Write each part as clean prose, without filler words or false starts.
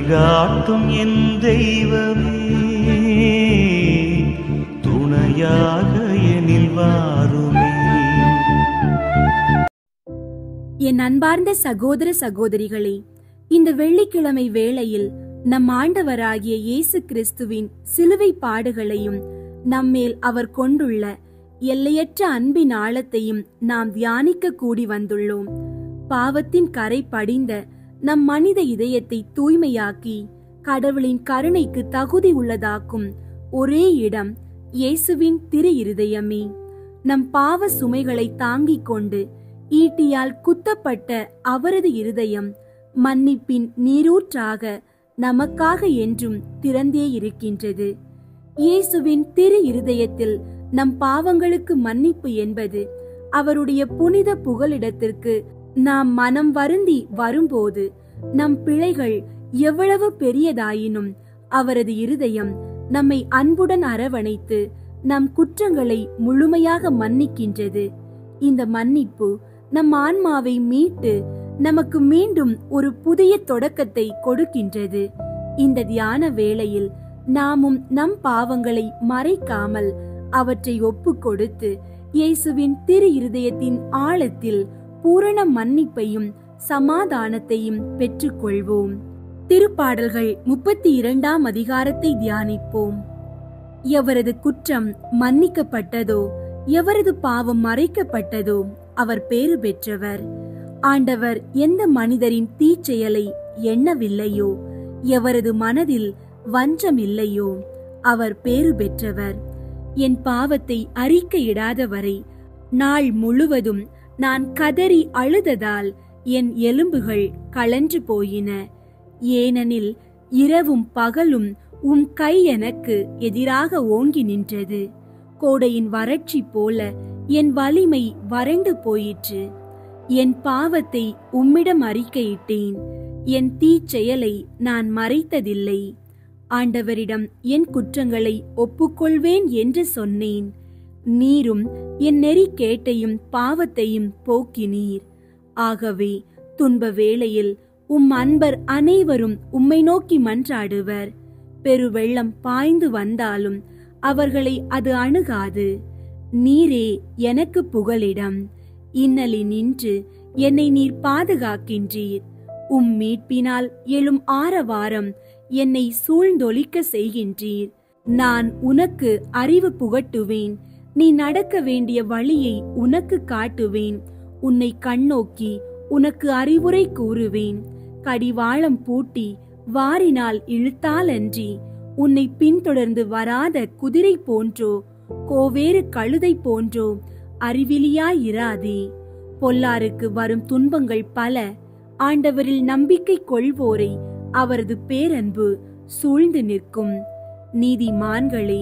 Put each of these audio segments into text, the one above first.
வழிகாட்டும் என் தெய்வமே, துணையாக எனில் வாருமே. என் அன்பார்ந்த சகோதர சகோதரிகளே, இந்த வெள்ளிக்கிழமை வேளையில் நம் ஆண்டவராகிய இயேசு கிறிஸ்துவின் சிலுவை பாடுகளையும் நம்மேல் அவர் கொண்டுள்ள எல்லையற்ற அன்பின் ஆழத்தையும் நாம் தியானிக்க கூடி வந்துள்ளோம். பாவத்தின் கரை படிந்த நம் மனித இதயத்தை தூய்மையாக்கி கடவுளின் கருணைக்கு தகுதி உள்ளதாக்கும் ஒரே இடம் இயேசுவின் திரு இருதயமே. நம் பாவ சுமைகளை தாங்கிக் கொண்டு ஈட்டியால் குத்தப்பட்ட அவரது இருதயம் மன்னிப்பின் நீரூற்றாக நமக்காக என்றும் திறந்தே இருக்கின்றது. இயேசுவின் திரு இருதயத்தில் நம் பாவங்களுக்கு மன்னிப்பு என்பது அவருடைய புனித புகலிடத்திற்கு நாம் மனம் வருந்தி வரும்போது நம் பிழைகள் எவ்வளவு பெரியதாயினும் அவரது இருதயம் நம்மை அன்புடன் அரவணைத்து நம் குற்றங்களை முழுமையாக மன்னிக்கின்றது. இந்த மன்னிப்பு நம் ஆன்மாவை மீட்டு நமக்கு மீண்டும் ஒரு புதிய தொடக்கத்தை கொடுக்கின்றது. இந்த தியான வேளையில் நாமும் நம் பாவங்களை மறைக்காமல் அவற்றை ஒப்பு கொடுத்து இயேசுவின் திரு இருதயத்தின் ஆழத்தில் பூரண மன்னிப்பையும் சமாதானத்தையும் பெற்றுக்கொள்வோம். திருப்பாடல்கள் 32ஆம் அதிகாரத்தை தியானிப்போம். எவரது குற்றம் மன்னிக்கப்பட்டதோ, எவரது பாவம் மறைக்கப்பட்டதோ அவர் பேறு பெற்றவர். ஆண்டவர் எந்த மனிதரின் தீச்செயலை எண்ணவில்லையோ, எவரது மனதில் வஞ்சம் இல்லையோ அவர் பேறு பெற்றவர். என் பாவத்தை அறிக்கையிடாத வரை நாள் முழுவதும் நான் கதறி அழுததால் என் எலும்புகள் கலன்று போயின. ஏனெனில் இரவும் பகலும் உம் கை எனக்கு எதிராக ஓங்கி நின்றது. கோடையின் வறட்சி போல என் வலிமை வறண்டு போயிற்று. என் பாவத்தை உம்மிடம் அறிக்கையிட்டேன், என் தீச்செயலை நான் மறைத்ததில்லை. ஆண்டவரிடம் என் குற்றங்களை ஒப்புக்கொள்வேன் என்று சொன்னேன். நீரும் என் நெறிக்கேட்டையும் பாவத்தையும் போக்கினீர். ஆகவே துன்ப வேளையில் உம் அன்பர் அனைவரும் உம்மை நோக்கி மன்றாடுவர். பெருவெள்ளம் பாய்ந்து வந்தாலும் அவர்களை அது அணுகாது. நீரே எனக்கு புகலிடம். இன்னலினின்று என்னை நீர் பாதுகாக்கின்றீர். உம் மீட்பினால் எழும் ஆரவாரம் என்னை சூழ்ந்தொலிக்க செய்கின்றீர். நான் உனக்கு அறிவு புகட்டுவேன். நீ நடக்க வேண்டிய வழியை உனக்கு காட்டுவேன். உன்னை கண்ணோக்கி உனக்கு அறிவுரை கூறுவேன். கடிவாளம் பூட்டி வாரினால் இழுத்தாலன்றி உன்னை பின்தொடர்ந்து வராத குதிரை போன்றோ கோவேறு கழுதை போன்றோ அறிவிலியாயிராதே. பொல்லாருக்கு வரும் துன்பங்கள் பல. ஆண்டவரில் நம்பிக்கை கொள்வோரை அவரது பேரன்பு சூழ்ந்து நிற்கும். நீதிமான்களே,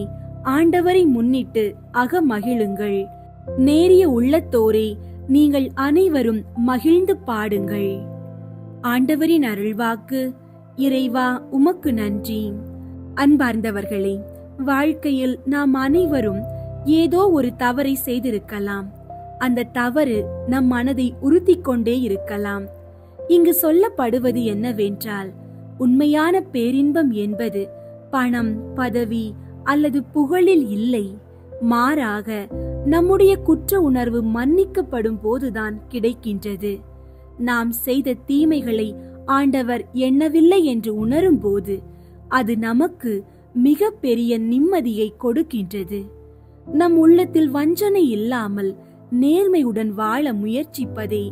ஆண்டவரை முன்னிட்டு அகமகிழுங்கள். நேரிய உள்ளத்தோரே, நீங்கள் அனைவரும் மகிழ்ந்து பாடுங்கள். ஆண்டவரின் அருள்வாக்கு. இறைவா, உமக்கு நன்றி. அன்பார்ந்தவர்களே, வாழ்க்கையில் நாம் அனைவரும் ஏதோ ஒரு தவறை செய்திருக்கலாம். அந்த தவறு நம் மனதை உறுத்திக் கொண்டே இருக்கலாம். இங்கு சொல்லப்படுவது என்னவென்றால், உண்மையான பேரின்பம் என்பது பணம், பதவி அல்லது புகழில் இல்லை. மாறாக நம்முடைய குற்ற உணர்வு மன்னிக்கப்படும் போதுதான் கிடைக்கின்றது. நாம் செய்த தீமைகளை ஆண்டவர் எண்ணவில்லை என்று உணரும் போது அது நமக்கு மிக பெரிய நிம்மதியை கொடுக்கின்றது. நம் உள்ளத்தில் வஞ்சனை இல்லாமல் நேர்மையுடன் வாழ முயற்சிப்பதே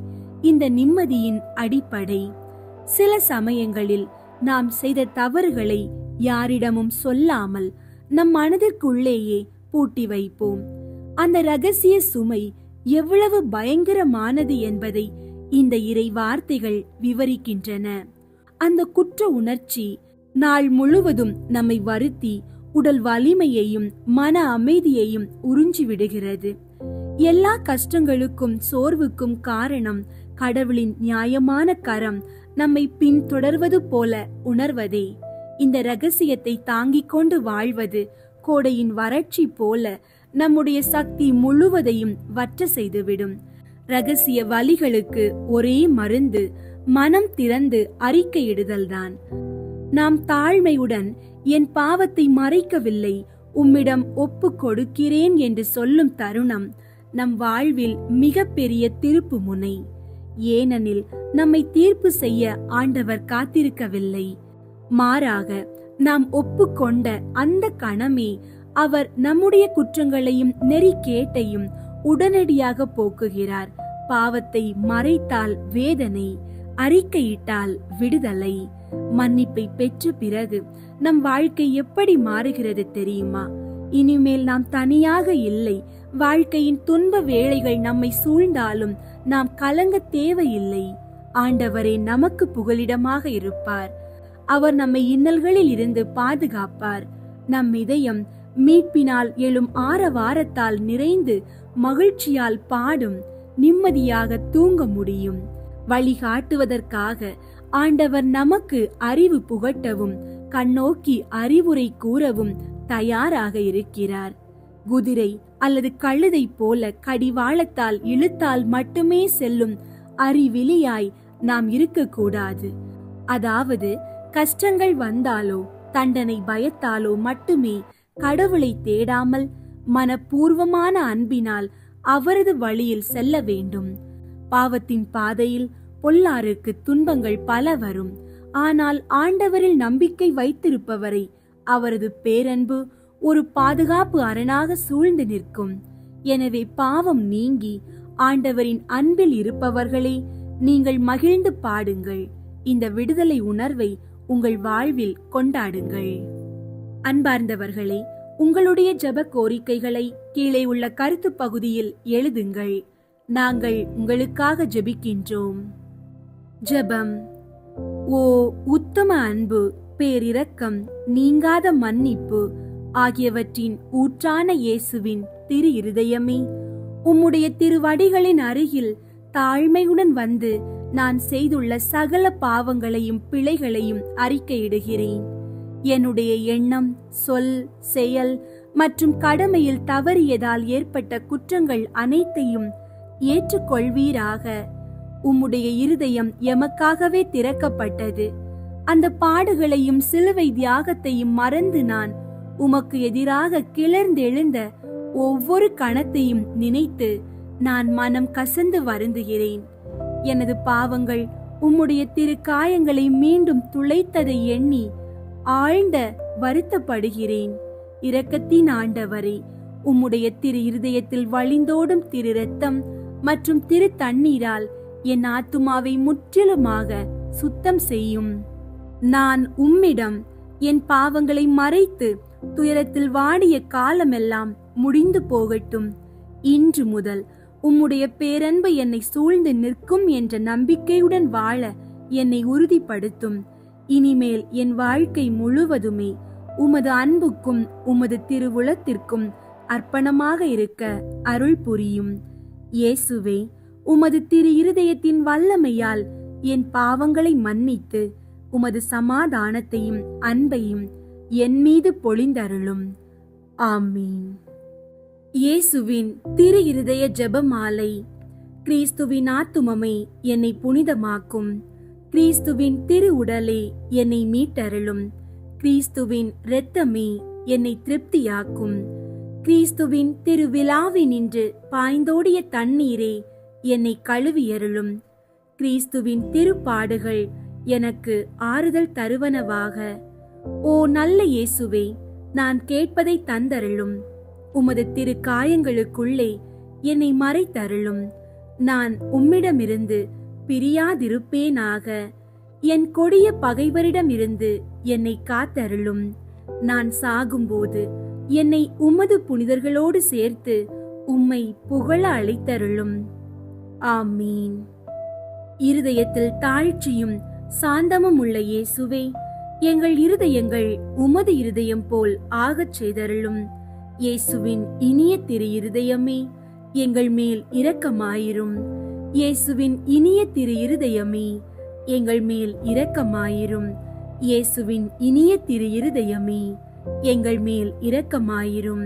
இந்த நிம்மதியின் அடிப்படை. சில சமயங்களில் நாம் செய்த தவறுகளை யாரிடமும் சொல்லாமல் நம் மனதிற்குள்ளேயே பூட்டி வைப்போம். அந்த ரகசிய சுமை எவ்வளவு பயங்கரமானது என்பதை இந்த இறை வார்த்தைகள் விவரிக்கின்றன. அந்த குற்ற உணர்ச்சி நாள் முழுவதும் நம்மை வருத்தி உடல் வலிமையையும் மன அமைதியையும் உறிஞ்சி விடுகிறது. எல்லா கஷ்டங்களுக்கும் சோர்வுக்கும் காரணம் கடவுளின் நியாயமான கரம் நம்மை பின்தொடர்வது போல உணர்வதே. இந்த ரகசியத்தை தாங்கிக் கொண்டு வாழ்வது கோடையின் வறட்சி போல நம்முடைய சக்தி முழுவதையும் வற்ற செய்துவிடும். ரகசிய வலிகளுக்கு ஒரே மருந்து மனம் திறந்து அறிக்கையிடுதல்தான். நாம் தாழ்மையுடன் என் பாவத்தை மறைக்கவில்லை, உம்மிடம் ஒப்பு கொடுக்கிறேன் என்று சொல்லும் தருணம் நம் வாழ்வில் மிக பெரிய திருப்பு முனை. ஏனெனில் நம்மை தீர்ப்பு செய்ய ஆண்டவர் காத்திருக்கவில்லை. மாறாக நாம் ஒப்புக்கொண்ட அந்த கணமே அவர் நம்முடைய குற்றங்களையும் நெறிக்கேட்டையும் உடனடியாக போக்குகிறார். பாவத்தை மறைத்தால் வேதனை, அறிக்கையிட்டால் விடுதலை. மன்னிப்பை பெற்ற பிறகு நம் வாழ்க்கை எப்படி மாறுகிறது தெரியுமா? இனிமேல் நாம் தனியாக இல்லை. வாழ்க்கையின் துன்ப வேளைகள் நம்மை சூழ்ந்தாலும் நாம் கலங்க தேவையில்லை. ஆண்டவரே நமக்கு புகலிடமாக இருப்பார். அவர் நம்மை இன்னல்களில் இருந்து பாதுகாப்பார். நம் இதயம் மீட்பினால் எழும் ஆரவாரத்தால் நிறைந்து மகிழ்ச்சியால் பாடும், நிம்மதியாக தூங்க முடியும். வழிகாட்டுவதற்காக ஆண்டவர் நமக்கு அறிவு புகட்டவும் கண்ணோக்கி அறிவுரை கூறவும் தயாராக இருக்கிறார். குதிரை அல்லது கழுதை போல கடிவாளத்தால் இழுத்தால் மட்டுமே செல்லும் அறிவிலியாய் நாம் இருக்கக்கூடாது. அதாவது கஷ்டங்கள் வந்தாலோ தண்டனை பயத்தாலோ மட்டுமே கடவுளை தேடாமல் மனப்பூர்வமான அன்பினால் அவரது வழியில் செல்ல வேண்டும். பாவத்தின் பாதையில் பொல்லாருக்கு துன்பங்கள் பல வரும். ஆனால் ஆண்டவரில் நம்பிக்கை வைத்திருப்பவரை அவரது பேரன்பு ஒரு பாதுகாப்பு அரணாக சூழ்ந்து நிற்கும். எனவே பாவம் நீங்கி ஆண்டவரின் அன்பில் இருப்பவர்களே, நீங்கள் மகிழ்ந்து பாடுங்கள். இந்த விடுதலை உணர்வை உங்கள் வாழ்வில் கொண்டாடுங்கள். அன்பார்ந்தவர்களே, உங்களுடைய ஜெப கோரிக்கைகளை கீழே உள்ள கருத்து பகுதியில் எழுதுங்கள். நாங்கள் உங்களுக்காக ஜெபிக்கின்றோம். ஜெபம். ஓ உத்தம அன்பு, பேரிரக்கம், நீங்காத மன்னிப்பு ஆகியவற்றின் ஊற்றான இயேசுவின் திரு இருதயமே, உம்முடைய திருவடிகளின் அருகில் தாழ்மையுடன் வந்து நான் செய்துள்ள சகல பாவங்களையும் பிழைகளையும் அறிக்கையிடுகிறேன். என்னுடைய எண்ணம், சொல், செயல் மற்றும் கடமையில் தவறியதால் ஏற்பட்ட குற்றங்கள் அனைத்தையும் ஏற்றுக்கொள்வீராக. உம்முடைய இருதயம் எமக்காகவே திறக்கப்பட்டது. அந்த பாடுகளையும் சிலுவை தியாகத்தையும் மறந்து நான் உமக்கு எதிராக கிளர்ந்தெழுந்த ஒவ்வொரு கணத்தையும் நினைத்து நான் மனம் கசந்து வருந்துகிறேன். எனது பாவங்கள் உம்முடைய திரு காயங்களை மீண்டும் துளைத்ததை எண்ணி ஆழ்ந்த வருத்தப்படுகிறேன். இரக்கத்தின் ஆண்டவரே, உம்முடைய திரு இருதயத்தில் வழிந்தோடும் திரு இரத்தம் மற்றும் திரு தண்ணீரால் என் ஆத்துமாவை முற்றிலுமாக சுத்தம் செய்யும். நான் உம்மிடம் என் பாவங்களை மறைத்து துயரத்தில் வாடிய காலமெல்லாம் முடிந்து போகட்டும். இன்று முதல் உம்முடைய பேரன்பு என்னை சூழ்ந்து நிற்கும் என்ற நம்பிக்கையுடன் வாழ என்னை உறுதிப்படுத்தும். இனிமேல் என் வாழ்க்கை முழுவதுமே உமது அன்புக்கும் உமது திருவுளத்திற்கும் அர்ப்பணமாக இருக்க அருள் புரியும். இயேசுவே, உமது திரு இருதயத்தின் வல்லமையால் என் பாவங்களை மன்னித்து உமது சமாதானத்தையும் அன்பையும் என் மீது பொழிந்தருளும். ஆமீன். இயேசுவின் திரு இருதய ஜெபமாலை. கிறிஸ்துவின் ஆத்துமமே என்னை புனிதமாக்கும். கிறிஸ்துவின் திரு உடலே என்னை மீட்டருளும். கிறிஸ்துவின் இரத்தமே என்னை திருப்தியாக்கும். கிறிஸ்துவின் திருவிழாவினின்று பாய்ந்தோடிய தண்ணீரே என்னை கழுவியருளும். கிறிஸ்துவின் திருப்பாடுகள் எனக்கு ஆறுதல் தருவனவாக. ஓ நல்ல இயேசுவே, நான் கேட்பதை தந்தருளும். உமது திரு காயங்களுக்குள்ளே என்னை மறைத்தருளும். நான் உம்மிடமிருந்து பிரியாதிருப்பேனாக. என் கொடிய பகைவரிடமிருந்து என்னை காத்தருளும். நான் சாகும்போது என்னை உமது புனிதர்களோடு சேர்த்து உம்மை புகழ அழைத்தருளும். ஆமீன். இருதயத்தில் தாழ்ச்சியும் சாந்தமும் உள்ள இயேசுவே, எங்கள் இருதயங்கள் உமது இருதயம் போல் ஆகச் செய்தருளும். இயேசுவின் இனிய திரு இருதயமே, எங்கள் மேல் இரக்கமாயிரும். இயேசுவின் இனிய திரு இருதயமே, எங்கள் மேல் இரக்கமாயிரும். இயேசுவின் இனிய திரு இருதயமே, எங்கள் மேல் இரக்கமாயிரும்.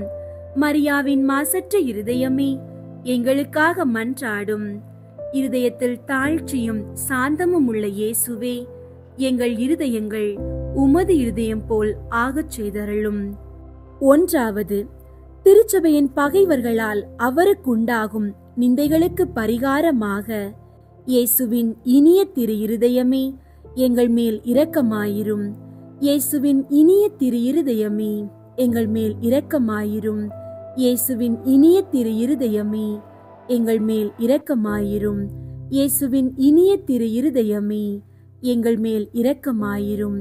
மரியாவின் மாசற்ற இருதயமே, எங்களுக்காக மன்றாடும். இருதயத்தில் தாழ்ச்சியும் சாந்தமும் உள்ள இயேசுவே, எங்கள் இருதயங்கள் உமது இருதயம் போல் ஆகச் செய்தருளும். 1. திருச்சபையின் பகைவர்களால் அவருக்குண்டாகும் நிந்தைகளுக்கு பரிகாரமாக இயேசுவின் இனிய திரு இருதயமே எங்கள் மேல் இரக்கமாயிரும். இயேசுவின் இனிய திரு இருதயமே எங்கள் மேல் இரக்கமாயிரும். இயேசுவின் இனிய திரு இருதயமே எங்கள் மேல் இரக்கமாயிரும். இயேசுவின் இனிய திரு இருதயமே எங்கள் மேல் இரக்கமாயிரும்.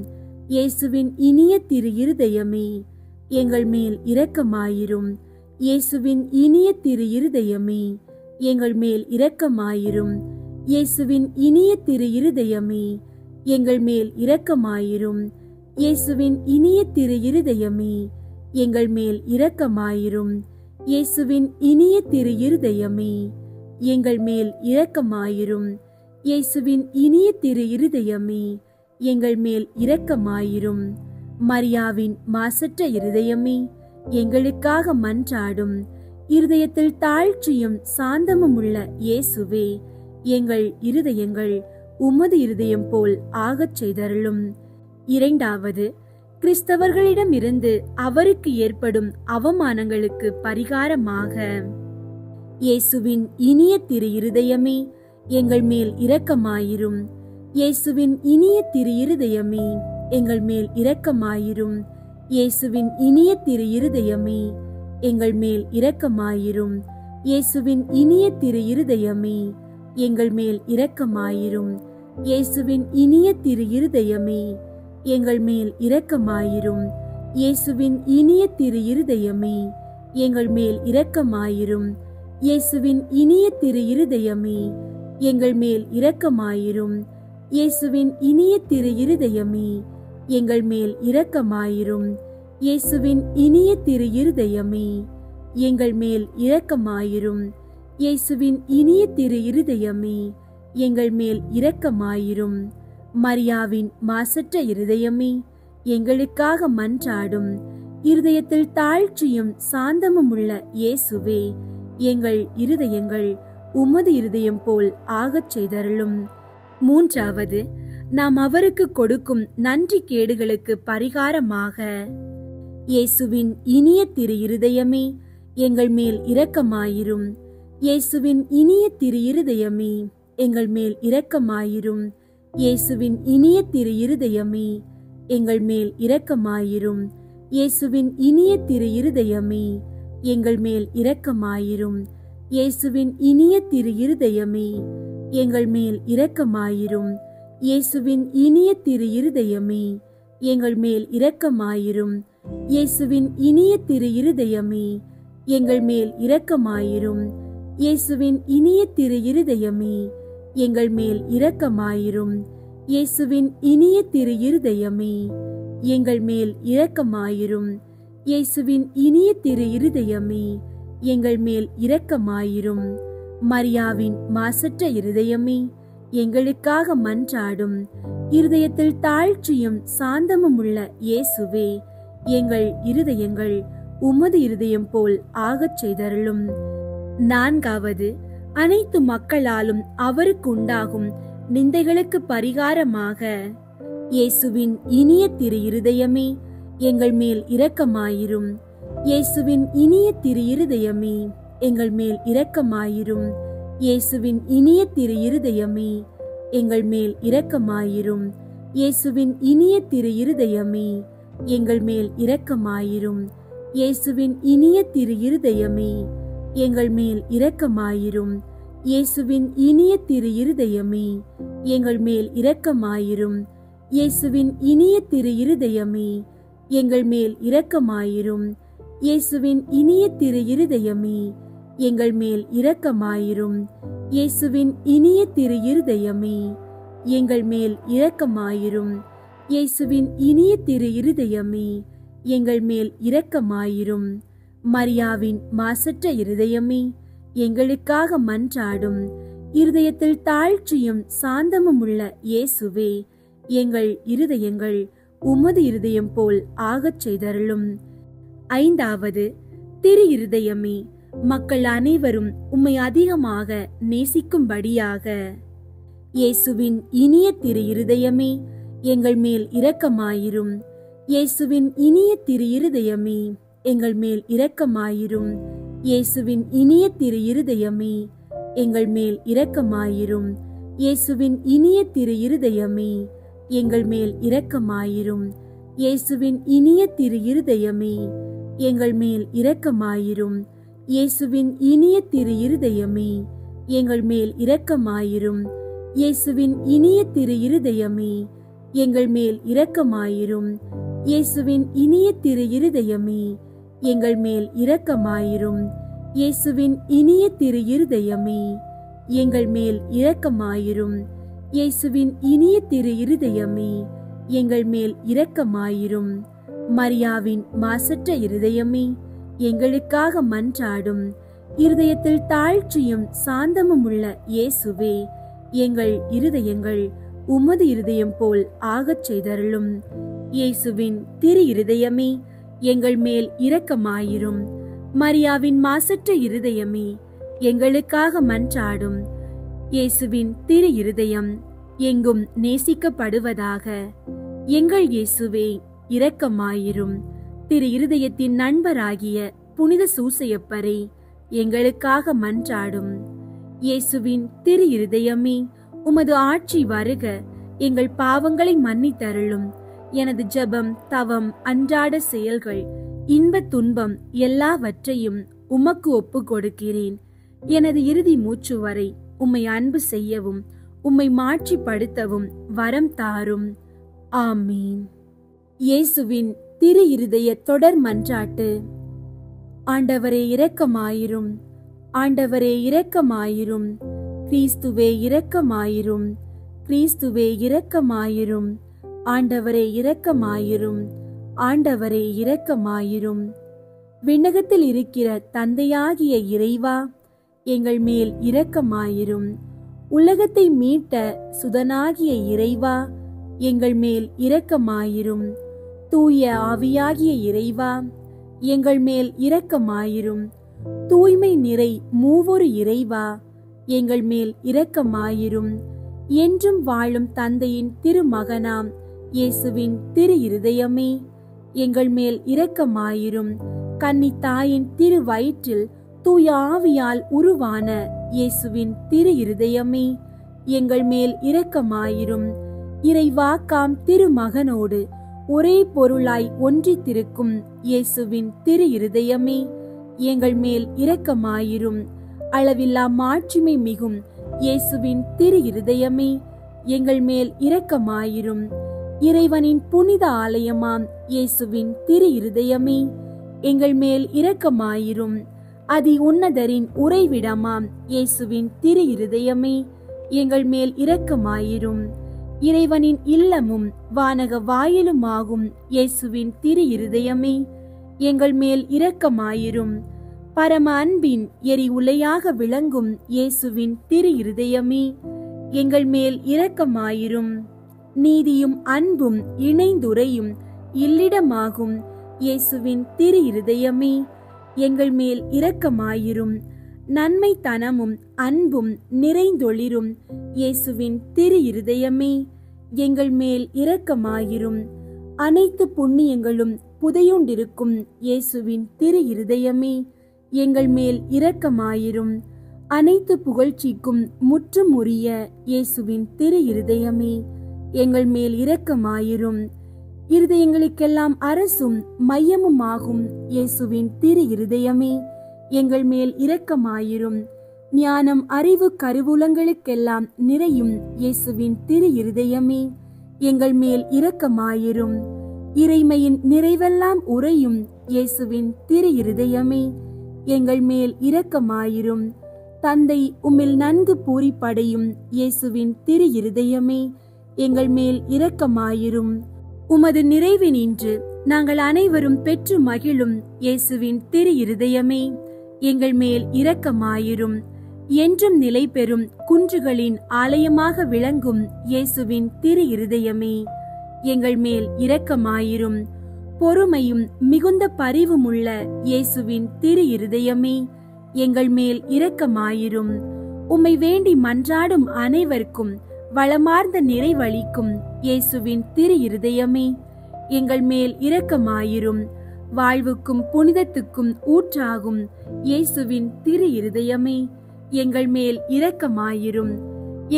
இயேசுவின் இனிய திரு இருதயமே எங்கள் மேல் இரக்கமாயிரும். இயேசுவின் இனிய திரு இருதயமே எங்கள் மேல் இரக்கமாயிரும். இயேசுவின் இனிய திரு இருதயமே எங்கள் மேல் இரக்கமாயிரும். இயேசுவின் இனிய திரு இருதயமே எங்கள் மேல் இரக்கமாயிரும். இயேசுவின் இனிய திரு இருதயமே எங்கள் மேல் இரக்கமாயிரும். இயேசுவின் இனிய திரு இருதயமே எங்கள் மேல் இரக்கமாயிரும். மரியாவின் மாசற்ற இருதயமே எங்களுக்காக மன்றாடும். இருதயத்தில் தாழ்ச்சியும் சாந்தமும் உள்ள இயேசுவே எங்கள் இருதயங்கள் உமது இருதயம் போல் ஆகச் செய்தருளும். 2. கிறிஸ்தவர்களிடமிருந்து அவருக்கு ஏற்படும் அவமானங்களுக்கு பரிகாரமாக இயேசுவின் இனிய திரு இருதயமே எங்கள் மேல் இரக்கமாயிரும். இயேசுவின் இனிய திரு இருதயமே எங்கள் மேல் இரக்கமாயிரும். இயேசுவின் இனிய திரு இருதயமே எங்கள் மேல் இரக்கமாயிரும். இயேசுவின் இனிய திரு இருதயமே எங்கள் மேல் இரக்கமாயிரும். இயேசுவின் இனிய திரு இருதயமே எங்கள் மேல் இரக்கமாயிரும். இயேசுவின் இனிய திரு இருதயமே எங்கள் மேல் இரக்கமாயிரும். இயேசுவின் இனிய திரு இருதயமே எங்கள் மேல் இரக்கமாயிரும். இயேசுவின் இனிய திரு இருதயமே எங்கள் மேல் இரக்கமாயிரும். இயேசுவின் இனிய திரு இருதயமே எங்கள் மேல் இரக்கமாயிரும். இயேசுவின் இனிய திரு இருதயமே எங்கள் மேல் இரக்கமாயிரும். மரியாவின் மாசற்ற இருதயமே எங்களுக்காக மன்றாடும். இருதயத்தில் தாழ்ச்சியும் சாந்தமும் உள்ள இயேசுவே எங்கள் இருதயங்கள் உமது இருதயம் போல் ஆகச் செய்தருளும். 3. நாம் அவருக்கு கொடுக்கும் நன்றி கேடுகளுக்கு பரிகாரமாக இயேசுவின் இனிய திரு இருதயமே எங்கள் மேல் இரக்கமாயிரும். இயேசுவின் இனிய திரு இருதயமே எங்கள் மேல் இரக்கமாயிரும். இயேசுவின் இனிய திரு இருதயமே எங்கள் மேல் இரக்கமாயிரும். இயேசுவின் இனிய திரு இருதயமே எங்கள் மேல் இரக்கமாயிரும். இயேசுவின் இனிய திரு இருதயமே எங்கள் மேல் இரக்கமாயிரும். இயேசுவின் இனிய திரு இருதயமே எங்கள் மேல் இரக்கமாயிரும். இயேசுவின் இனிய திரு இருதயமே எங்கள் மேல் இரக்கமாயிரும். இயேசுவின் இனிய திரு இருதயமே எங்கள் மேல் இரக்கமாயிரும். இயேசுவின் இனிய திரு இருதயமே எங்கள் மேல் இரக்கமாயிரும். இயேசுவின் இனிய திரு இருதயமே எங்கள் மேல் இரக்கமாயிரும். மரியாவின் மாசற்ற இருதயமே எங்களுக்காக மன்றாடும். இருதயத்தில் தாழ்ச்சியும் சாந்தமும் உள்ள இயேசுவே எங்கள் இருதயங்கள் உமது இருதயம் போல் ஆகச் செய்தருளும். 4. அனைத்து மக்களாலும் அவருக்கு உண்டாகும் நிந்தைகளுக்கு பரிகாரமாக இயேசுவின் இனிய திரு இருதயமே எங்கள் மேல் இரக்கமாயிரும். இயேசுவின் இனிய திரு இருதயமே எங்கள் மேல் இரக்கமாயிரும். இயேசுவின் இனிய திரு இருதயமே எங்கள் மேல் இரக்கமாயிரும். இயேசுவின் இனிய திரு இருதயமே எங்கள் மேல் இரக்கமாயிரும். இயேசுவின் இனிய திரு இருதயமே எங்கள் மேல் இரக்கமாயிரும். இயேசுவின் இனிய திரு இருதயமே எங்கள் மேல் இரக்கமாயிரும். இயேசுவின் இனிய திரு இருதயமே எங்கள் மேல் இரக்கமாயிரும். இயேசுவின் இனிய திரு இருதயமே எங்கள் மேல் இரக்கமாயிரும். இயேசுவின் இனிய திரு இருதயமே எங்கள் மேல் இரக்கமாயிரும். இயேசுவின் இனிய திரு இருதயமே எங்கள் மேல் இரக்கமாயிரும். மரியாவின் மாசற்ற இருதயமே எங்களுக்காக மன்றாடும். இருதயத்தில் தாழ்ச்சியும் சாந்தமும் உள்ள இயேசுவே எங்கள் இருதயங்கள் உமது இருதயம் போல் ஆகச் செய்தருளும். 5. திரு இருதயமே மக்கள் அனைவரும் உம்மை அதிகமாக நேசிக்கும்படியாக இயேசுவின் இனிய திரு இருதயமே எங்கள் மேல் இரக்கமாயிரும். இயேசுவின் இனிய திரு இருதயமே, எங்கள் மேல் இரக்கமாயிரும். இயேசுவின் இனிய திரு இருதயமே, எங்கள் மேல் இரக்கமாயிரும். இயேசுவின் இனிய திரு இருதயமே, எங்கள் மேல் இரக்கமாயிரும். இயேசுவின் இனிய திரு இருதயமே, எங்கள் மேல் இரக்கமாயிரும். இயேசுவின் இனிய திரு இருதயமே, எங்கள் மேல் இரக்கமாயிரும். இயேசுவின் இனிய திரு இருதயமே, எங்கள் மேல் இரக்கமாயிரும். இயேசுவின் இனிய திரு இருதயமே, எங்கள் மேல் இரக்கமாயிரும். இயேசுவின் இனிய திரு இருதயமே, எங்கள் மேல் இரக்கமாயிரும். இயேசுவின் இனிய திரு இருதயமே, எங்கள் மேல் இரக்கமாயிரும். மரியாவின் மாசற்ற இருதயமே, எங்களுக்காக மன்றாடும். இருதயத்தில் தாழ்ச்சியும் சாந்தமும் உள்ள இயேசுவே, எங்கள் இருதயங்கள் உமது இருதயம் போல் ஆகச் செய்தருளும். இயேசுவின் திரு இருதயமே, எங்கள் மேல் இரக்கமாயிரும். மரியாவின் மாசற்ற இருதயமே, எங்களுக்காக மன்றாடும். இயேசுவின் திரு இருதயம் எங்கும் நேசிக்கப்படுவதாக. எங்கள் இயேசுவே, இரக்கமாயிரும். திரு இருதயத்தின் நண்பராகிய புனித சூசையப்பரே, எங்களுக்காக மன்றாடும். இயேசுவின் திரு இருதயமே, உமது ஆட்சி வருக. எங்கள் பாவங்களை மன்னித்தருளும். எனது ஜெபம், தவம், அன்றாட செயல்கள், இன்ப துன்பம் எல்லாவற்றையும் உமக்கு ஒப்பு கொடுக்கிறேன். எனது இறுதி மூச்சு வரை உம்மை அன்பு செய்யவும் உம்மை மாட்சிப்படுத்தவும் வரம் தாரும். ஆமீன். இயேசுவின் திரு இருதய தொடர் மன்றாட்டு. ஆண்டவரே இரக்கமாயிரும். ஆண்டவரே இரக்கமாயிரும். கிறிஸ்துவே இரக்கமாயிரும். கிறிஸ்துவே இரக்கமாயிரும். ஆண்டவரே இரக்கமாயிரும். ஆண்டவரே இரக்கமாயிரும். விண்ணகத்தில் இருக்கிற தந்தையாகிய இறைவா, எங்கள் மேல் இரக்கமாயிரும். உலகத்தை மீட்ட சுதனாகிய இறைவா, எங்கள் மேல் இரக்கமாயிரும். தூய ஆவியாகிய இறைவா, எங்கள் மேல் இரக்கமாயிரும். தூய்மை நிறை மூவொரு இறைவா, எங்கள் மேல் இரக்கமாயிரும். என்றும் வாழும் தந்தையின் திருமகனாம் இயேசுவின் திரு இருதயமே, எங்கள் மேல் இரக்கமாயிரும். கன்னி தாயின் திரு வயிற்றில் தூய ஆவியால் உருவான இயேசுவின் திரு இருதயமே, எங்கள் மேல் இரக்கமாயிரும். இறைவாக்காம் திருமகனோடு ஒரே பொருளாய் ஒன்றித்திருக்கும் இயேசுவின் திரு இருதயமே, எங்கள் மேல் இரக்கமாயிரும். அளவில்லா மாட்சிமை மிகும் இயேசுவின் திரு இருதயமே, எங்கள் மேல் இரக்கமாயிரும். இறைவனின் புனித ஆலயமாம் இயேசுவின் திரு இருதயமே, எங்கள் மேல் இரக்கமாயிரும். அதி உன்னதரின் உறைவிடமாம் இயேசுவின் திரு இருதயமே, எங்கள் மேல் இரக்கமாயிரும். இறைவனின் இல்லமும் வானக வாயிலுமாகும் இயேசுவின் திரு இருதயமே, எங்கள் மேல் இரக்கமாயிரும். பரம அன்பின் எரி உலையாக விளங்கும் இயேசுவின் திரு இருதயமே, எங்கள் மேல் இரக்கமாயிரும். நீதியும் அன்பும் இணைந்துரையும் இல்லிடமாகும் இயேசுவின் திரு இருதயமே, எங்கள் மேல் இரக்கமாயிரும். நன்மைத்தனமும் அன்பும் நிறைந்தொளிரும் இயேசுவின் திரு இருதயமே, எங்கள் மேல் இரக்கமாயிரும். அனைத்து புண்ணியங்களும் புதையுண்டிருக்கும் இயேசுவின் திரு இருதயமே, எங்கள் மேல் இரக்கமாயிரும். அனைத்து புகழ்ச்சிக்கும் முற்றும் உரிய இயேசுவின் திரு இருதயமே, எங்கள் மேல் இரக்கமாயிரும். இருதயங்களுக்கெல்லாம் அரசும் மையமுமாகும் இயேசுவின் திரு இருதயமே, எங்கள் மேல் இரக்கமாயிரும். ஞானம் அறிவு கருவூலங்களுக்கெல்லாம் நிறையும் இயேசுவின் திரு இருதயமே, எங்கள் மேல் இரக்கமாயிரும். இறைமையின் நிறைவெல்லாம் உறையும் இயேசுவின் திரு இருதயமே, எங்கள் மேல் இரக்கமாயிரும். தந்தை உம்மில் நன்கு பூரிப்படையும் இயேசுவின் திரு இருதயமே, எங்கள் மேல் இரக்கமாயிரும். உமது நிறைவினின்று நாங்கள் அனைவரும் பெற்று மகிழும் இயேசுவின் திரு இருதயமே, எங்கள் மேல் இரக்கமாயிரும். என்றும் நிலை பெறும் குன்றுகளின் ஆலயமாக விளங்கும் இயேசுவின் திரு இருதயமே, எங்கள் மேல் இரக்கமாயிரும். பொறுமையும் மிகுந்த பரிவுமுள்ள இயேசுவின் திரு இருதயமே, எங்கள் மேல் இரக்கமாயிரும். உம்மை வேண்டி மன்றாடும் அனைவருக்கும் வளமார்ந்த நிறைவளிக்கும் இயேசுவின் திரு இருதயமே, எங்கள் மேல் இரக்கமாயிரும். வாழ்வுக்கும் புனிதத்துக்கும் ஊற்றாகும் இயேசுவின் திரு இருதயமே, எங்கள் மேல் இரக்கமாயிரும்.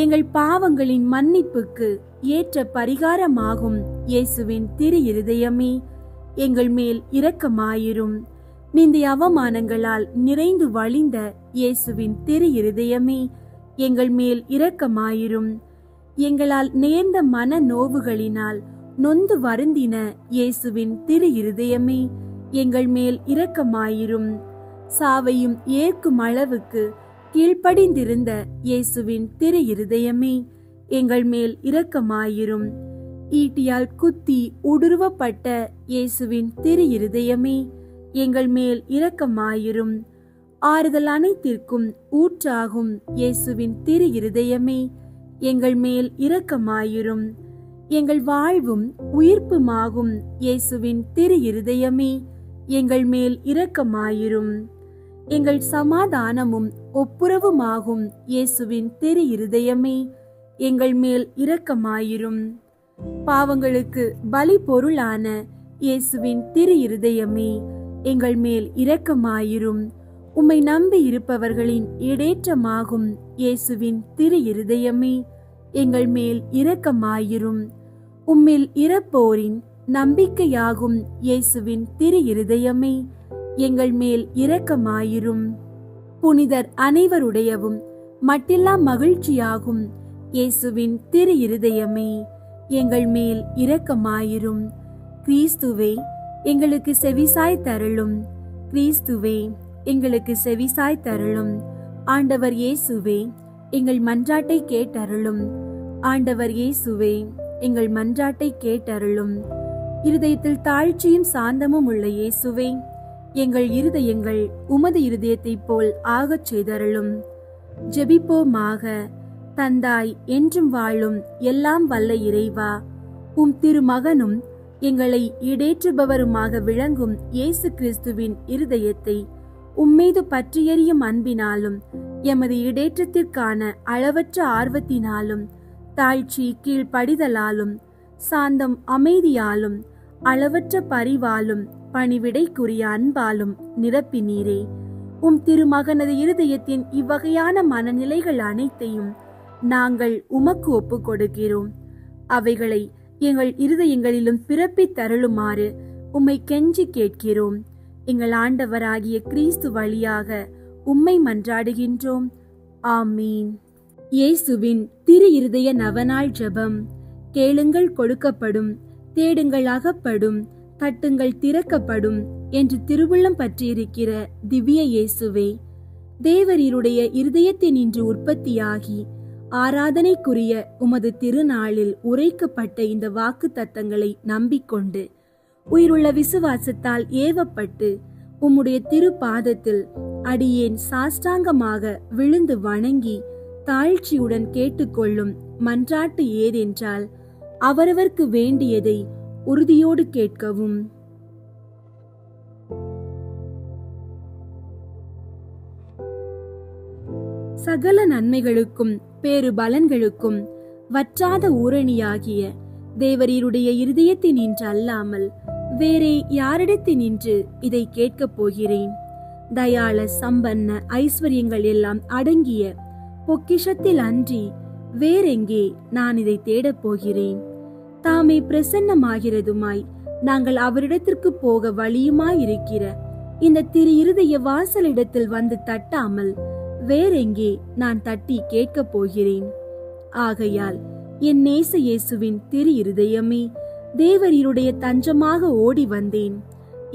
எங்கள் பாவங்களின் மன்னிப்புக்கு ஏற்ற பரிகாரமாகும் இயேசுவின் திரு இருதயமே, எங்கள் மேல் இரக்கமாயிரும். நிந்தை அவமானங்களால் நிறைந்து வழிந்த இயேசுவின் திரு இருதயமே, எங்கள் மேல் இரக்கமாயிரும். எங்களால் நேர்ந்த மன நோவுகளினால் நொந்து வருந்தின இயேசுவின் திரு இருதயமே, எங்கள் மேல் இரக்கமாயிரும். சாவையும் ஏற்கும் அளவுக்கு கீழ்ப்படிந்திருந்த இயேசுவின் திரு இருதயமே, எங்கள் மேல் இரக்கமாயிரும். ஈட்டியால் குத்தி ஊடுருவப்பட்ட இயேசுவின் திரு இருதயமே, எங்கள் மேல் இரக்கமாயிரும். ஆறுதல் அனைத்திற்கும் ஊற்றாகும் இயேசுவின் திரு இருதயமே, எங்கள் மேல் இரக்கமாயிரும். எங்கள் வாழ்வும் உயிர்ப்புமாகும் இயேசுவின் திரு இருதயமே, எங்கள் மேல் இரக்கமாயிரும். எங்கள் சமாதானமும் ஒப்புரவுமாகும் இயேசுவின் திரு இருதயமே, எங்கள் மேல் இரக்கமாயிரும். பாவங்களுக்கு பலி பொருளான இயேசுவின் திரு இருதயமே, எங்கள் மேல் இரக்கமாயிரும். உம்மை நம்பி இருப்பவர்களின் இடேற்றமாகும் இயேசுவின் திரு இருதயமே, எங்கள் மேல் இரக்கமாயிரும். உம்மில் இறப்போரின் நம்பிக்கையாகும் இயேசுவின் திரு இருதயமே, எங்கள் மேல் இரக்கமாயிரும். புனிதர் அனைவருடையவும் மட்டில்லா மகிழ்ச்சியாகும் இயேசுவின் திரு இருதயமே, எங்கள் மேல் இரக்கமாயிரும். கிறிஸ்துவே, எங்களுக்கு செவிசாய் தருளும். கிறிஸ்துவே, எங்களுக்கு செவிசாய் தருளும். ஆண்டவர் இயேசுவே, எங்கள் மன்றாட்டை கேட்டருளும். ஆண்டவர் இயேசுவே, எங்கள் மன்றாட்டை கேட்டருளும். இருதயத்தில் தாழ்ச்சியும் சாந்தமும் உள்ள இயேசுவே, எங்கள் இருதயங்கள் உமது இருதயத்தைப் போல் ஆகச் செய்தருளும். ஜெபிப்போமாக. தந்தாய் என்றும் வாழும் எல்லாம் வல்ல இறைவா, உம் திருமகனும் எங்களை இடேற்றுபவருமாக விளங்கும் இயேசு கிறிஸ்துவின் இருதயத்தை உம்மீது பற்றியெறியும் அன்பினாலும் எமது இடேற்றத்திற்கான அளவற்ற ஆர்வத்தினாலும் தாழ்ச்சி கீழ்ப்படிதலாலும் சாந்தம் அமைதியாலும் அளவற்ற பரிவாலும் பணிவிடைக்குரிய அன்பாலும் நிரப்பினீரே. உம் திருமகனது இருதயத்தின் இவ்வகையான மனநிலைகள் அனைத்தையும் நாங்கள் உமக்கு ஒப்புக் கொடுக்கிறோம். அவைகளை எங்கள் இருதயங்களிலும் பிறப்பித்தருளுமாறு உம்மை கெஞ்சி கேட்கிறோம். எங்கள் ஆண்டவராகிய கிறிஸ்து வழியாக உம்மை மன்றாடுகின்றோம். ஆமீன். இயேசுவின் திரு இருதய நவநாள் ஜெபம். கேளுங்கள் கொடுக்கப்படும், தேடுங்கள் அகப்படும், தட்டுங்கள் திறக்கப்படும் என்று திருவுள்ளம் பற்றியிருக்கிற திவ்ய இயேசுவே, தேவரீருடைய இருதயத்தினின்று உற்பத்தியாகி ஆராதனைக்குரிய உமது திருநாளில் உரைக்கப்பட்ட இந்த வாக்கு தத்தங்களை நம்பிக்கொண்டு உயிருள்ள விசுவாசத்தால் ஏவப்பட்டு உம்முடைய திருப்பாதத்தில் அடியேன் சாஷ்டாங்கமாக விழுந்து வணங்கி தாழ்ச்சியுடன் கேட்டுக்கொள்ளும் மன்றாட்டு ஏதென்றால் அவரவர்க்கு வேண்டியதை உறுதியோடு கேட்கவும். சகல நன்மைகளுக்கும் பேரு பலன்களுக்கும் வற்றாத ஊரணியாகிய தேவரீருடைய இருதயத்தினின்று அல்லாமல் வேறே யாரிடத்தினின்று இதை கேட்கப் போகிறேன்? தயாள சம்பன்ன ஐஸ்வர்யங்கள் எல்லாம் அடங்கிய பொக்கிஷத்தில் அன்றி வேறெங்கே நான் இதை தேடப் போகிறேன்? தாமே பிரசன்னமாகிறதுமாய் நாங்கள் அவரிடத்திற்கு போக வழியுமாயிருக்கிற இந்த திரு இருதய வாசலிடத்தில் வந்து தட்டாமல் வேறெங்கே நான் தட்டி கேட்கப் போகிறேன்? ஆகையால் என் நேச இயேசுவின் திரு இருதயமே, தேவரீருடைய தஞ்சமாக ஓடி வந்தேன்.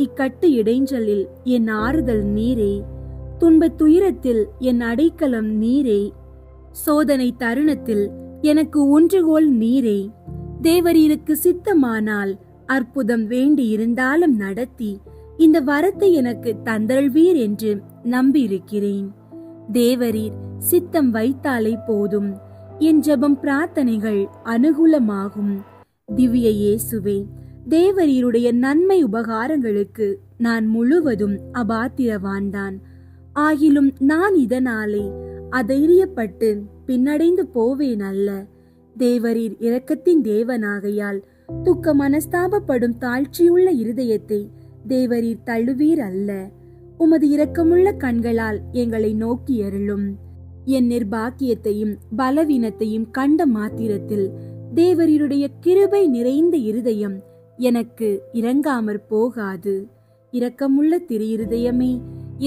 இக்கட்டு இடைஞ்சலில் என் ஆறுதல் நீரே, துன்பத் துயரத்தில் என் அடைக்கலம் நீரே, சோதனை தருணத்தில் எனக்கு ஒன்றுகோல் நீரே. தேவரீருக்கு சித்தமானால் அற்புதம் வேண்டி இருந்தாலும் நடத்தி இந்த வரத்தை எனக்கு தந்தருள்வீர் என்று நம்பியிருக்கிறேன். தேவரீர் சித்தம் வைத்தாலே போதும், என் ஜெபம் பிரார்த்தனைகள் அனுகூலமாகும். திவ்ய இயேசுவே, தேவரீருடைய நன்மை உபகாரங்களுக்கு நான் முழுவதும் அபாத்திரவான்தான். ஆகிலும் நான் இதனாலே அதைரியப்பட்டு பின்னடைந்து போவேன் அல்ல. தேவரீர் இரக்கத்தின் தேவனாகையால் துக்க மனஸ்தாபப்படும் தாழ்ச்சியுள்ள இருதயத்தை தேவரீர் தள்ளுவீர் அல்ல. உமது இரக்கமுள்ள கண்களால் எங்களை நோக்கி அருளும். என் நிர்பாக்கியத்தையும் பலவீனத்தையும் கண்ட மாத்திரத்தில் தேவரீருடைய கிருபை நிறைந்த இருதயம் எனக்கு இரங்காமற் போகாது. இரக்கமுள்ள திரு இருதயமே,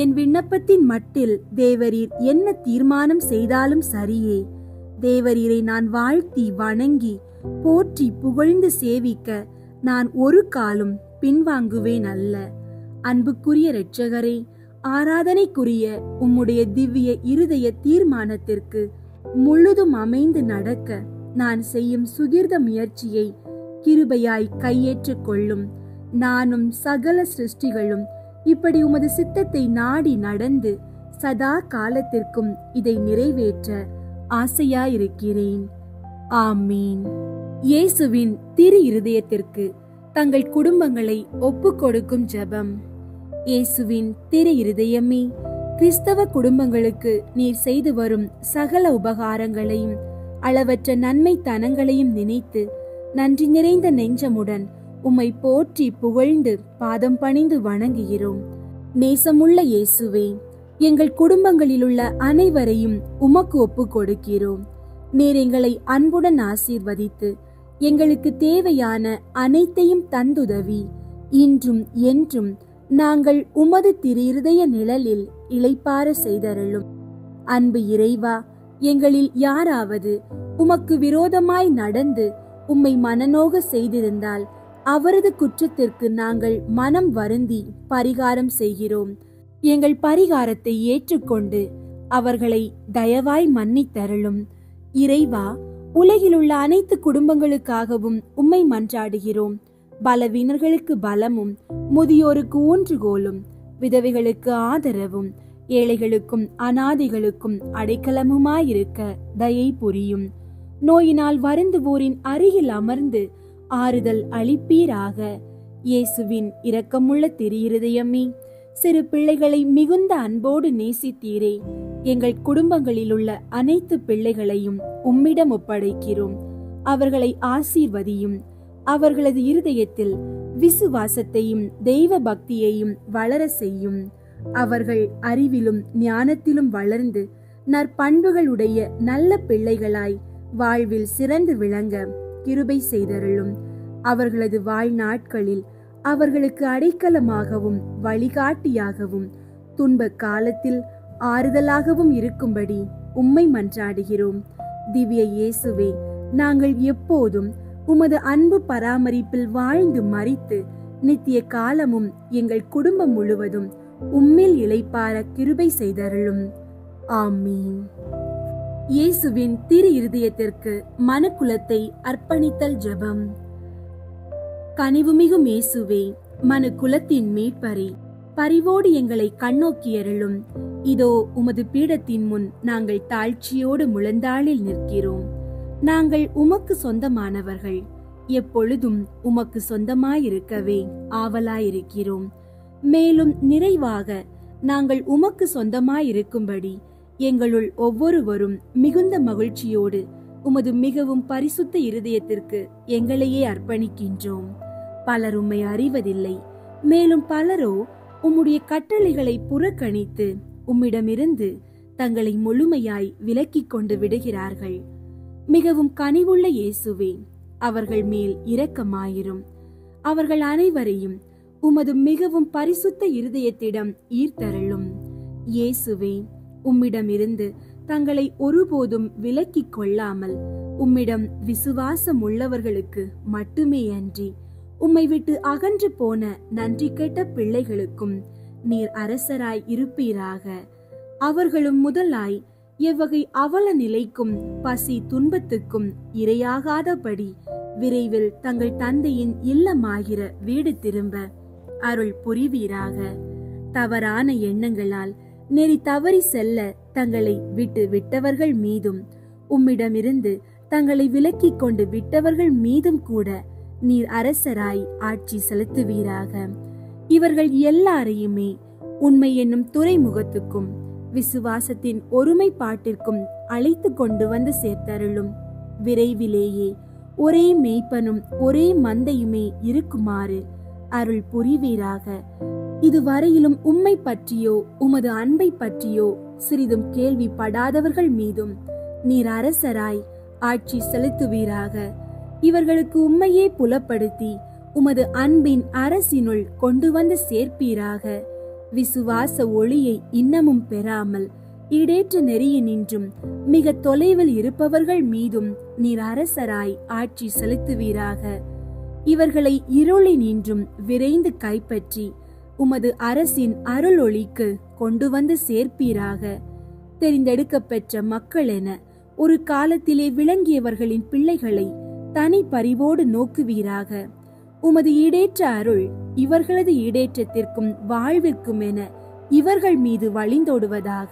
என் விண்ணப்பத்தின் மட்டில் தேவரீர் என்ன தீர்மானம் செய்தாலும் சரியே. தேவரீரை நான் வாழ்த்தி வணங்கி போற்றி புகழ்ந்து சேவிக்க நான் ஒரு காலும் பின்வாங்குவேன் அல்ல. அன்புக்குரிய இரட்சகரே, ஆராதனைக்குரிய உம்முடைய திவ்ய இருதய தீர்மானத்திற்கு முழுதும் அமைந்து நடக்க நான் செய்யும் சுகிர்த முயற்சியை கிருபையாய் கையேற்றுக் கொள்ளும். நானும் சகல சிருஷ்டிகளும் இப்படி உமது சித்தத்தை நாடி நடந்து சதா காலத்திற்கும் இதை நிறைவேற்ற ஆசையாயிருக்கிறேன். ஆமீன். இயேசுவின் திரு இருதயத்திற்கு தங்கள் குடும்பங்களை ஒப்புக் கொடுக்கும் ஜெபம். இயேசுவின் திரு இருதயமே, கிறிஸ்தவ குடும்பங்களுக்கு நீர் செய்து வரும் சகல உபகாரங்களையும் அளவற்ற நன்மை தனங்களையும் நினைத்து நன்றி நிறைந்த நெஞ்சமுடன் உம்மை போற்றி புகழ்ந்து பாதம் பணிந்து வணங்குகிறோம். நேசமுள்ள இயேசுவே, எங்கள் குடும்பங்களிலுள்ள அனைவரையும் உமக்கு ஒப்புக் கொடுக்கிறோம். நீர் எங்களை அன்புடன் ஆசீர்வதித்து எங்களுக்கு தேவையான அனைத்தையும் தந்துதவி இன்றும் என்றும் நாங்கள் உமது திரு இருதய நிழலில் இளைப்பாற செய்தருளும். அன்பு இறைவா, எங்களில் யாராவது உமக்கு விரோதமாய் நடந்து உம்மை மனநோக செய்திருந்தால் அவரது குற்றத்திற்கு நாங்கள் மனம் வருந்தி பரிகாரம் செய்கிறோம். எங்கள் பரிகாரத்தை ஏற்றுக்கொண்டு அவர்களை தயவாய் மன்னித்தருளும். இறைவா, உலகிலுள்ள அனைத்து குடும்பங்களுக்காகவும் உம்மை மன்றாடுகிறோம். பலவீனர்களுக்கு பலமும், முதியோருக்கு ஊன்றுகோலும், விதவைகளுக்கு ஆதரவும், ஏழைகளுக்கும் அநாதைகளுக்கும் அடைக்கலமுமாயிருக்க தயை புரியும். நோயினால் வருந்துவோரின் அருகில் அமர்ந்து ஆறுதல் அளிப்பீராக. இயேசுவின் இரக்கமுள்ள திரு இருதயமே, சிறு பிள்ளைகளை மிகுந்த அன்போடு நேசித்தீரே. எங்கள் குடும்பங்களிலுள்ள அனைத்து பிள்ளைகளையும் உம்மிடம் ஒப்படைக்கிறோம். அவர்களை ஆசீர்வதியும். அவர்களது இருதயத்தில் விசுவாசத்தையும் தெய்வ பக்தியையும் வளர செய்யும். அவர்கள் அறிவிலும் ஞானத்திலும் வளர்ந்து நற்பண்புகளுடைய நல்ல பிள்ளைகளாய் வாழ்வில் சிறந்து விளங்க கிருபை செய்தருளும். அவர்களது வாழ்நாட்களில் அவர்களுக்கு அடைக்கலமாகவும் வழிகாட்டியாகவும் துன்ப காலத்தில் ஆறுதலாகவும் இருக்கும்படி உம்மை மன்றாடுகிறோம். திவ்ய இயேசுவே, நாங்கள் எப்போதும் உமது அன்பு பராமரிப்பில் வாழ்ந்து மரித்து நித்திய காலமும் எங்கள் குடும்பம் முழுவதும் உம்மில் இளைப்பாற கிருபை செய்தருளும். ஆமீன். இயேசுவின் திரு இருதயத்திற்கு மனுக்குலத்தை அர்ப்பணித்தல் ஜெபம். கனிவுமிகும் இயேசுவே, மனுக்குலத்தின் மீட்பரே, பரிவோடு எங்களை கண்ணோக்கியருளும். இதோ உமது பீடத்தின் முன் நாங்கள் தாழ்ச்சியோடு முழந்தாளில் நிற்கிறோம். நாங்கள் உமக்கு சொந்தமானவர்கள். எப்பொழுதும் உமக்கு சொந்தமாயிருக்கவே ஆவலாயிருக்கிறோம். மேலும் நிறைவாக நாங்கள் உமக்கு சொந்தமாயிருக்கும்படி எங்களுள் ஒவ்வொருவரும் மிகுந்த மகிழ்ச்சியோடு உமது மிகவும் பரிசுத்த இருதயத்திற்கு எங்களையே அர்ப்பணிக்கின்றோம். பலர் உம்மை அறிவதில்லை. மேலும் பலரோ உம்முடைய கட்டளைகளை புறக்கணித்து உம்மிடமிருந்து தங்களை முழுமையாய் விலக்கிக் கொண்டு விடுகிறார்கள். மிகவும் கனிவுள்ள இயேசுவே, அவர்கள் மேல் இரக்கமாயிரும். அவர்கள் அனைவரையும் உமது மிகவும் பரிசுத்த இருதயத்திடம் ஈர்த்தருளும். இயேசுவே, உம்மிடமிருந்து தங்களை ஒருபோதும் விலக்கிக் கொள்ளாமல் உம்மிடம் விசுவாசம் உள்ளவர்களுக்கு மட்டுமே அன்றி உம்மை விட்டு அகன்று போன நன்றி கெட்ட பிள்ளைகளுக்கும் நீர் அரசராய் இருப்பீராக. அவர்களும் முதலாய் எவ்வகை அவல நிலைக்கும் பசி துன்பத்துக்கும் இரையாகாதபடி விரைவில் தங்கள் தந்தையின் இல்லமாகிற வீடு திரும்ப அருள் புரிவீராக. தவறான எண்ணங்களால் நெறி தவறி செல்ல தங்களை விட்டு விட்டவர்கள் மீதும் உம்மிடமிருந்து தங்களை விலக்கிக் கொண்டு விட்டவர்கள் மீதும் கூட நீர் அரசராய் ஆட்சி செலுத்துவீராக. இவர்கள் எல்லாரையுமே உண்மை என்னும் துறைமுகத்துக்கும் விசுவாசத்தின் ஒருமைப்பாட்டிற்கும் அழைத்து கொண்டு வந்து சேர்த்தருளும். விரைவிலேயே ஒரே மேய்ப்பனும் ஒரே மந்தையுமே இருக்குமாறு அருள் புரிவீராக. இதுவரையிலும் உம்மை பற்றியோ உமது அன்பை பற்றியோ சிறிதும் கேள்விப்படாதவர்கள் மீதும் நீர் அரசராய் ஆட்சி செலுத்துவீராக. இவர்களுக்கு உம்மையே புலப்படுத்தி உமது அன்பின் அரசினுள் கொண்டு வந்து சேர்ப்பீராக. விசுவாச ஒளியை இன்னமும் பெறாமல் ஈடேற்ற நெறியினின்றும் மிக தொலைவில் இருப்பவர்கள் மீதும் நீர் அரசராய் ஆட்சி செலுத்துவீராக. இவர்களை இருளினின்றும் விரைந்து கைப்பற்றி உமது அரசின் அருள் ஒளிக்கு கொண்டு வந்து சேர்ப்பீராக. தெரிந்தெடுக்கப்பெற்ற மக்கள் என ஒரு காலத்திலே விளங்கியவர்களின் பிள்ளைகளை தனி பரிவோடு நோக்குவீராக. உமது ஈடேற்ற அருள் இவர்களது ஈடேற்றத்திற்கும் வாழ்விற்கும் என இவர்கள் மீது வழிந்தோடுவதாக.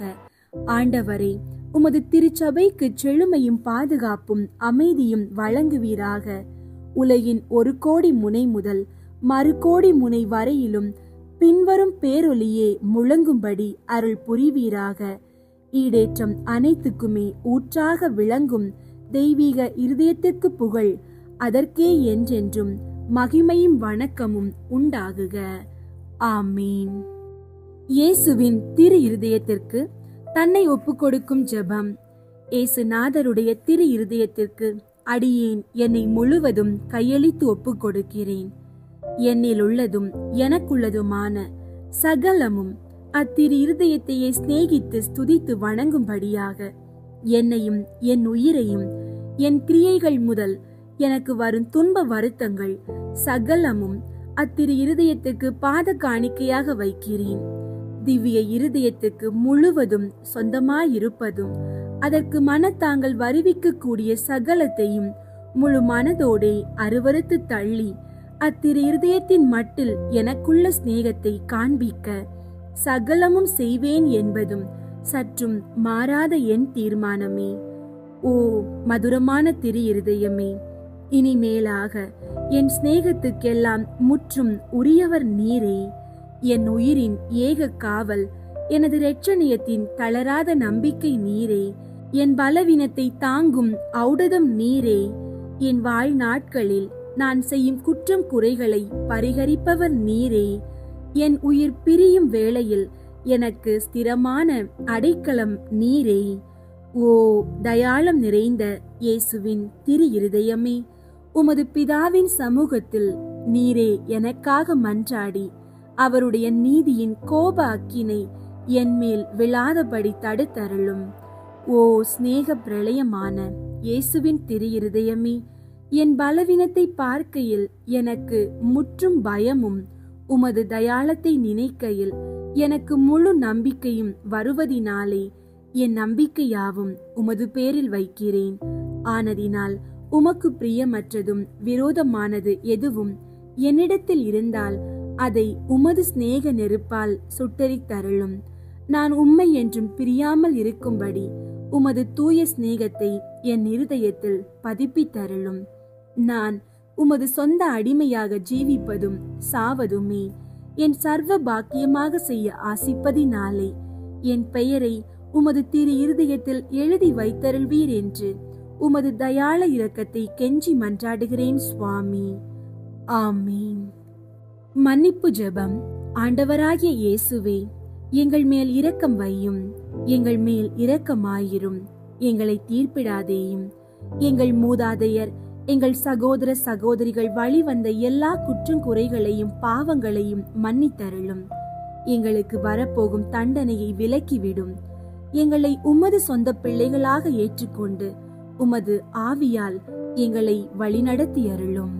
ஆண்டவரே, உமது திருச்சபைக்கு செழுமையும் பாதுகாப்பும் அமைதியும் வழங்குவீராக. உலகின் 1 கோடி முனை முதல் 1 கோடி முனை வரையிலும் பின்வரும் பேரொலியே முழங்கும்படி அருள் புரிவீராக. ஈடேற்றம் அனைத்துக்குமே ஊற்றாக விளங்கும் தெய்வீக இருதயத்திற்கு புகழ், அதற்கே என்றென்றும் மகிமையும் வணக்கமும் உண்டாகுக. ஆமீன். இயேசுவின் திரு இருதயத்திற்கு தன்னை ஒப்புக்கொடுக்கும் ஜெபம். இயேசுநாதருடைய திரு இருதயத்திற்கு அடியேன் என்னை முழுவதும் கையளித்து ஒப்புக்கொடுக்கிறேன். என்னில் உள்ளதும் எனக்குள்ளதுமான சகலமும் அத்திரு இருதயத்தையே சிநேகித்து ஸ்துதித்து வணங்கும்படியாக என்னையும் என் உயிரையும் என் கிரியைகள் முதல் எனக்கு வரும் துன்ப வருத்தங்கள் சகலமும் அத்திரு இருதயத்துக்கு பாத காணிக்கையாக வைக்கிறேன். திவ்ய இருதயத்துக்கு முழுவதும் சொந்தமாயிருப்பதும் அதற்கு மனத்தாங்கள் வருவிக்க கூடிய சகலத்தையும் முழு மனதோடே அருவருத்து தள்ளி அத்திரு இருதயத்தின் மட்டில் எனக்குள்ள சிநேகத்தை காண்பிக்க சகலமும் செய்வேன் என்பதும் சற்றும் மாறாத என் தீர்மானமே. ஓ மதுரமான திரு இருதயமே, இனிமேலாக என் சிநேகத்துக்கெல்லாம் முற்றும் உரியவர் நீரே. என் உயிரின் ஏக காவல், எனது இரட்சணியத்தின் தளராத நம்பிக்கை நீரே. என் பலவீனத்தை தாங்கும் ஔடதம் நீரே. என் வாழ்நாட்களில் நான் செய்யும் குற்றம் குறைகளை பரிகரிப்பவர் நீரே. என் உயிர் பிரியும் வேளையில் எனக்கு ஸ்திரமான அடைக்கலம் நீரே. ஓ தயாளம் நிறைந்த இயேசுவின் திரு இருதயமே, உமது பிதாவின் சமூகத்தில் நீரே எனக்காக மன்றாடி அவருடைய நீதியின் கோப அக்கினை என் மேல் விழாதபடி தடுத்தருளும். ஓ சிநேக பிரளயமான இயேசுவின் திரு இருதயமே, என் பலவீனத்தை பார்க்கையில் எனக்கு முற்றும் பயமும் உமது தயாளத்தை நினைக்கையில் எனக்கு முழு நம்பிக்கையும் வருவதினாலே என் நம்பிக்கையாவும் உமது பேரில் வைக்கிறேன். ஆனதினால் உமக்கு பிரியமற்றதும் விரோதமானது எதுவும் என்னிடத்தில் இருந்தால் அதை உமது சிநேக நெருப்பால் சுட்டெரித்தருளும். நான் உம்மை என்றும் பிரியாமல் இருக்கும்படி உமது தூய சிநேகத்தை என் இருதயத்தில் பதிப்பித்தருளும். நான் உமது சொந்த அடிமையாக ஜீவிப்பதும் சாவதுமே என் சர்வ பாக்கியமாக செய்ய ஆசிப்பதினாலே என் பெயரை உமது திரு இருதயத்தில் எழுதி வைத்தருள்வீர் என்று உமது தயாள இரக்கத்தை கெஞ்சி மன்றாடுகிறேன் சுவாமி. ஆமீன். மன்னிப்பு ஜெபம். ஆண்டவராகிய இயேசுவே, எங்கள் மேல் இரக்கம் வையும். எங்கள் மேல் இரக்கமாயிரும். எங்களை தீர்ப்பிடாதேயும். எங்கள் மூதாதையர் எங்கள் சகோதர சகோதரிகள் வழிவந்த எல்லா குற்றங்குறைகளையும் பாவங்களையும் மன்னித்தருளும். எங்களுக்கு வரப்போகும் தண்டனையை விலக்கிவிடும். எங்களை உமது சொந்த பிள்ளைகளாக ஏற்றுக்கொண்டு உமது ஆவியால் எங்களை வழிநடத்தி அருளும்.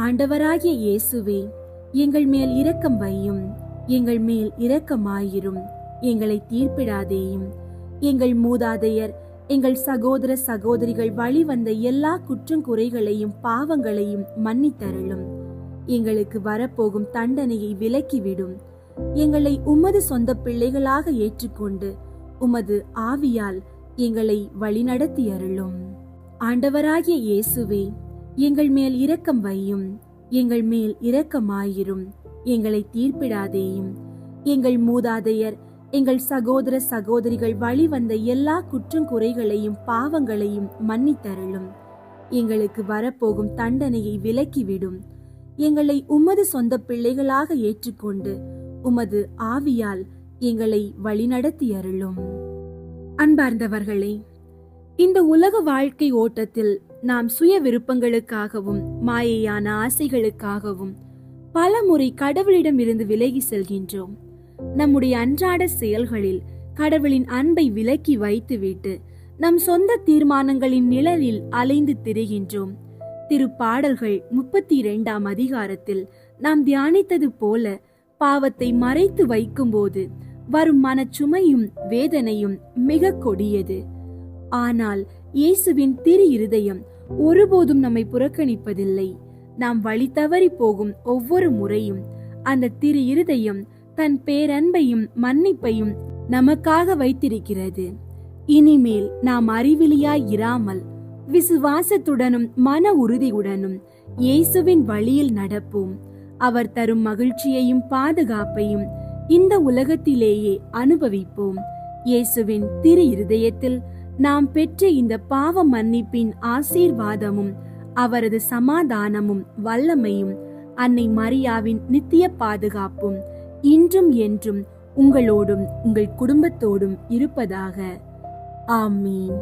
ஆண்டவராகிய இயேசுவே, எங்கள் மேல் இரக்கம் வையும். எங்கள் மேல் இரக்கமாயிரும். எங்களை தீர்ப்பிடாதேயும். எங்கள் மூதாதையர் எங்கள் சகோதர சகோதரிகள் வழிவந்த எல்லா குற்றங்குறைகளையும் பாவங்களையும் மன்னித்தருளும். எங்களுக்கு வரப்போகும் தண்டனையை விலக்கிவிடும். எங்களை உமது சொந்த பிள்ளைகளாக ஏற்றுக்கொண்டு உமது ஆவியால் எங்களை வழிநடத்தி அருளும். ஆண்டவராகிய இயேசுவே, எங்கள் மேல் இரக்கம் வையும். எங்கள் மேல் இரக்கமாயிரும். எங்களை தீர்ப்பிடாதேயும். எங்கள் மூதாதையர் எங்கள் சகோதர சகோதரிகள் வழிவந்த எல்லா குற்றங்குறைகளையும் பாவங்களையும் மன்னித்தருளும். எங்களுக்கு வரப்போகும் தண்டனையை விலக்கிவிடும். எங்களை உமது சொந்த பிள்ளைகளாக ஏற்றுக்கொண்டு உமது ஆவியால் எங்களை வழிநடத்தி அருளும். அன்பார்ந்தவர்களே, இந்த உலக வாழ்க்கை ஓட்டத்தில் நாம் சுய விருப்பங்களுக்காகவும் மாயையான ஆசைகளுக்காகவும் பல முறை கடவுளிடம் இருந்து விலகி செல்கின்றோம். நம்முடைய அன்றாட செயல்களில் கடவுளின் அன்பை விலக்கி வைத்துவிட்டு நம் சொந்த தீர்மானங்களின் நிழலில் அலைந்து திரிகின்றோம். திருப்பாடல்கள் 32ஆம் அதிகாரத்தில் நாம் தியானித்தது போல பாவத்தை மறைத்து வைக்கும்போது வரும் மனச்சுமையும் வேதனையும் மிக கொடியது. ஆனால் இயேசுவின் திரு இருதயம் ஒருபோதும் நம்மை புறக்கணிப்பதில்லை. நாம் வழி தவறி போகும் ஒவ்வொரு முறையும் அந்த திரு இருதயம் தன் பேரன்பையும் மன்னிப்பையும் நமக்காக வைத்திருக்கிறது. இனிமேல் நாம் அறிவிலியாய் இராமல் விசுவாசத்துடனும் மன உறுதியுடனும் இயேசுவின் வழியில் நடப்போம். அவர் தரும் மகிழ்ச்சியையும் பாதுகாப்பையும் இந்த உலகத்திலேயே அனுபவிப்போம். இயேசுவின் திரு இருதயத்தில் நாம் பெற்ற இந்த பாவ மன்னிப்பின் ஆசீர்வாதமும் அவரது சமாதானமும் வல்லமையும் அன்னை மரியாவின் நித்திய பாதுகாப்பும் இன்றும் என்றும் உங்களோடும் உங்கள் குடும்பத்தோடும் இருப்பதாக. ஆமீன்.